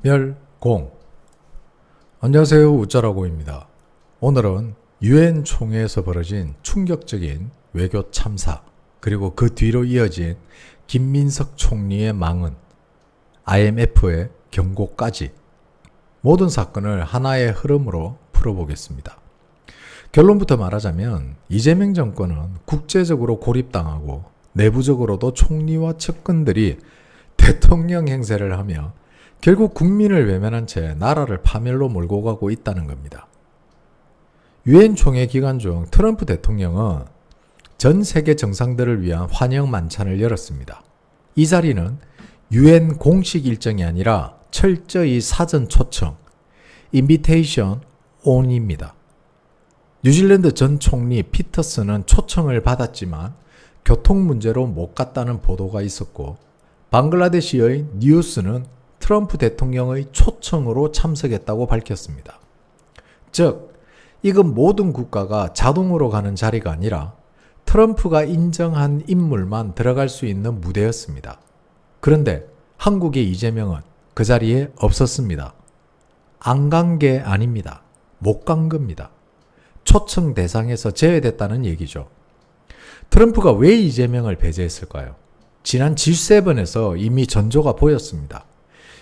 멸공. 안녕하세요, 우짜라고입니다. 오늘은 유엔 총회에서 벌어진 충격적인 외교 참사, 그리고 그 뒤로 이어진 김민석 총리의 망언, IMF의 경고까지 모든 사건을 하나의 흐름으로 풀어보겠습니다. 결론부터 말하자면 이재명 정권은 국제적으로 고립당하고 내부적으로도 총리와 측근들이 대통령 행세를 하며 결국 국민을 외면한 채 나라를 파멸로 몰고 가고 있다는 겁니다. 유엔 총회 기간 중 트럼프 대통령은 전 세계 정상들을 위한 환영 만찬을 열었습니다. 이 자리는 유엔 공식 일정이 아니라 철저히 사전 초청, 인비테이션 온입니다. 뉴질랜드 전 총리 피터슨은 초청을 받았지만 교통 문제로 못 갔다는 보도가 있었고, 방글라데시의 뉴스는 트럼프 대통령의 초청으로 참석했다고 밝혔습니다. 즉, 이건 모든 국가가 자동으로 가는 자리가 아니라 트럼프가 인정한 인물만 들어갈 수 있는 무대였습니다. 그런데 한국의 이재명은 그 자리에 없었습니다. 안 간 게 아닙니다. 못 간 겁니다. 초청 대상에서 제외됐다는 얘기죠. 트럼프가 왜 이재명을 배제했을까요? 지난 G7에서 이미 전조가 보였습니다.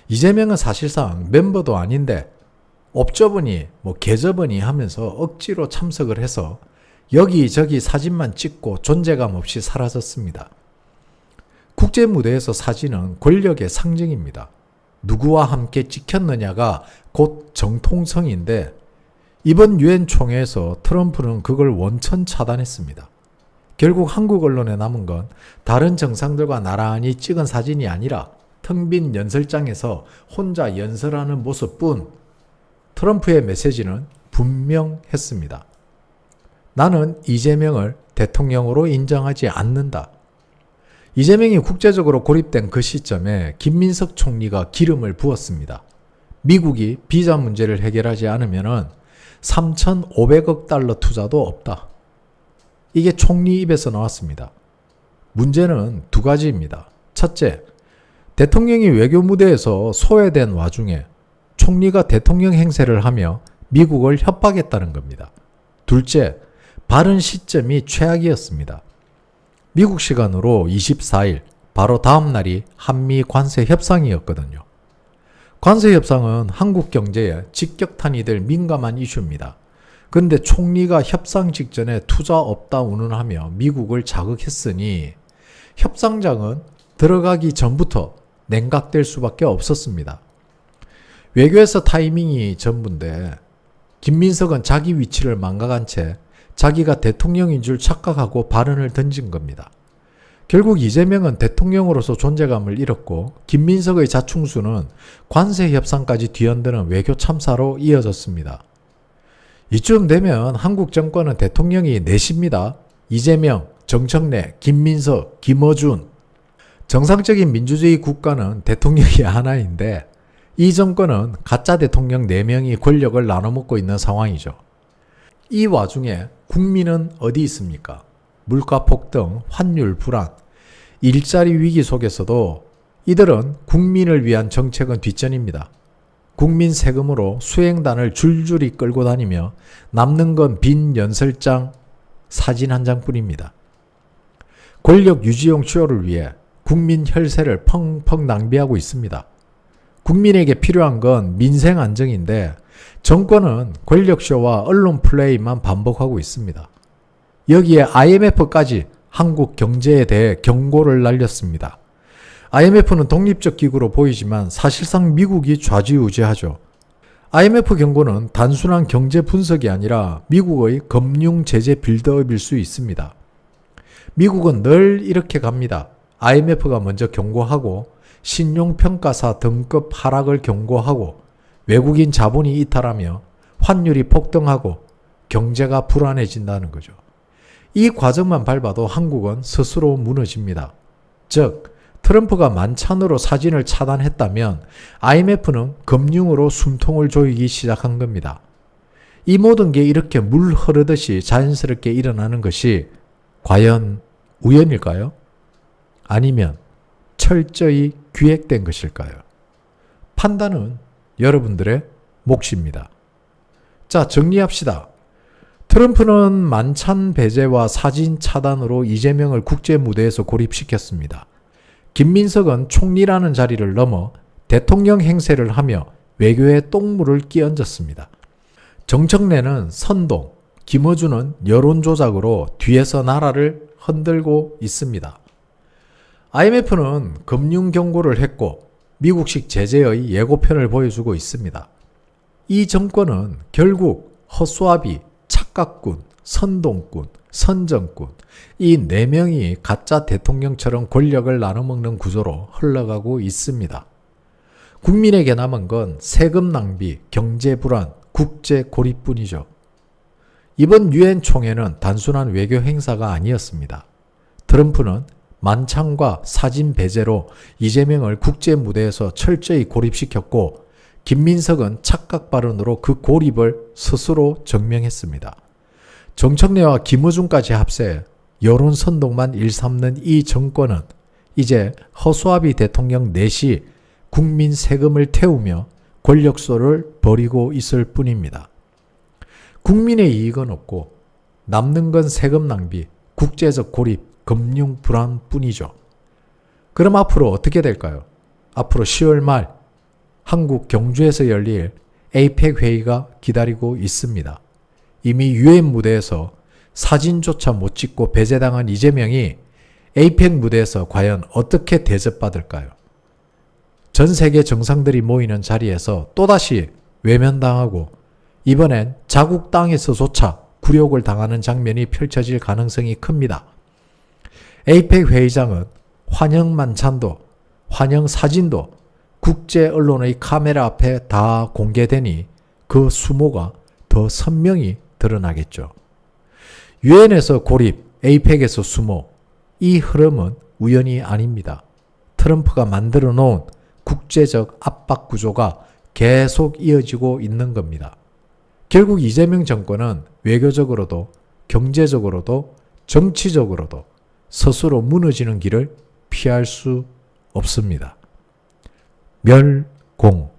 이재명은 사실상 멤버도 아닌데 옵저버니 계저버니 하면서 억지로 참석을 해서 여기저기 사진만 찍고 존재감 없이 사라졌습니다. 국제 무대에서 사진은 권력의 상징입니다. 누구와 함께 찍혔느냐가 곧 정통성인데, 이번 유엔 총회에서 트럼프는 그걸 원천 차단했습니다. 결국 한국 언론에 남은 건 다른 정상들과 나란히 찍은 사진이 아니라 텅 빈 연설장에서 혼자 연설하는 모습뿐. 트럼프의 메시지는 분명했습니다. 나는 이재명을 대통령으로 인정하지 않는다. 이재명이 국제적으로 고립된 그 시점에 김민석 총리가 기름을 부었습니다. 미국이 비자 문제를 해결하지 않으면 3,500억 달러 투자도 없다. 이게 총리 입에서 나왔습니다. 문제는 두 가지입니다. 첫째, 대통령이 외교 무대에서 소외된 와중에 총리가 대통령 행세를 하며 미국을 협박했다는 겁니다. 둘째, 발언 시점이 최악이었습니다. 미국 시간으로 24일, 바로 다음 날이 한미 관세 협상이었거든요. 관세 협상은 한국 경제에 직격탄이 될 민감한 이슈입니다. 그런데 총리가 협상 직전에 투자 없다 운운하며 미국을 자극했으니 협상장은 들어가기 전부터 냉각될 수밖에 없었습니다. 외교에서 타이밍이 전부인데 김민석은 자기 위치를 망각한 채 자기가 대통령인 줄 착각하고 발언을 던진 겁니다. 결국 이재명은 대통령으로서 존재감을 잃었고, 김민석의 자충수는 관세 협상까지 뒤흔드는 외교 참사로 이어졌습니다. 이쯤 되면 한국 정권은 대통령이 넷입니다. 이재명, 정청래, 김민석, 김어준. 정상적인 민주주의 국가는 대통령이 하나인데 이 정권은 가짜 대통령 4명이 권력을 나눠먹고 있는 상황이죠. 이 와중에 국민은 어디 있습니까? 물가 폭등, 환율 불안, 일자리 위기 속에서도 이들은 국민을 위한 정책은 뒷전입니다. 국민 세금으로 수행단을 줄줄이 끌고 다니며 남는 건 빈 연설장 사진 한 장뿐입니다. 권력 유지용 쇼를 위해 국민 혈세를 펑펑 낭비하고 있습니다. 국민에게 필요한 건 민생 안정인데 정권은 권력쇼와 언론 플레이만 반복하고 있습니다. 여기에 IMF까지 한국 경제에 대해 경고를 날렸습니다. IMF는 독립적 기구로 보이지만 사실상 미국이 좌지우지하죠. IMF 경고는 단순한 경제 분석이 아니라 미국의 금융 제재 빌드업일 수 있습니다. 미국은 늘 이렇게 갑니다. IMF가 먼저 경고하고 신용평가사 등급 하락을 경고하고 외국인 자본이 이탈하며 환율이 폭등하고 경제가 불안해진다는 거죠. 이 과정만 밟아도 한국은 스스로 무너집니다. 즉, 트럼프가 만찬으로 사진을 차단했다면 IMF는 금융으로 숨통을 조이기 시작한 겁니다. 이 모든 게 이렇게 물 흐르듯이 자연스럽게 일어나는 것이 과연 우연일까요? 아니면 철저히 기획된 것일까요? 판단은 여러분들의 몫입니다. 자, 정리합시다. 트럼프는 만찬 배제와 사진 차단으로 이재명을 국제 무대에서 고립시켰습니다. 김민석은 총리라는 자리를 넘어 대통령 행세를 하며 외교에 똥물을 끼얹었습니다. 정청래는 선동, 김어준은 여론조작으로 뒤에서 나라를 흔들고 있습니다. IMF는 금융 경고를 했고 미국식 제재의 예고편을 보여주고 있습니다. 이 정권은 결국 허수아비, 착각군, 선동군, 선정군 이 4명이 가짜 대통령처럼 권력을 나눠먹는 구조로 흘러가고 있습니다. 국민에게 남은 건 세금 낭비, 경제 불안, 국제 고립뿐이죠. 이번 유엔 총회는 단순한 외교 행사가 아니었습니다. 트럼프는 만찬과 사진 배제로 이재명을 국제 무대에서 철저히 고립시켰고 김민석은 착각 발언으로 그 고립을 스스로 증명했습니다. 정청래와 김어준까지 합세 여론 선동만 일삼는 이 정권은 이제 허수아비 대통령 넷이 국민 세금을 태우며 권력소를 벌이고 있을 뿐입니다. 국민의 이익은 없고 남는 건 세금 낭비, 국제적 고립, 금융 불안 뿐이죠. 그럼 앞으로 어떻게 될까요? 앞으로 10월 말 한국 경주에서 열릴 에이펙 회의가 기다리고 있습니다. 이미 유엔 무대에서 사진조차 못 찍고 배제당한 이재명이 에이펙 무대에서 과연 어떻게 대접받을까요? 전 세계 정상들이 모이는 자리에서 또다시 외면당하고 이번엔 자국 땅에서조차 굴욕을 당하는 장면이 펼쳐질 가능성이 큽니다. 에이펙 회의장은 환영 만찬도 환영 사진도 국제 언론의 카메라 앞에 다 공개되니 그 수모가 더 선명히 드러나겠죠. 유엔에서 고립, 에이펙에서 수모, 이 흐름은 우연이 아닙니다. 트럼프가 만들어 놓은 국제적 압박 구조가 계속 이어지고 있는 겁니다. 결국 이재명 정권은 외교적으로도 경제적으로도 정치적으로도 스스로 무너지는 길을 피할 수 없습니다. 멸공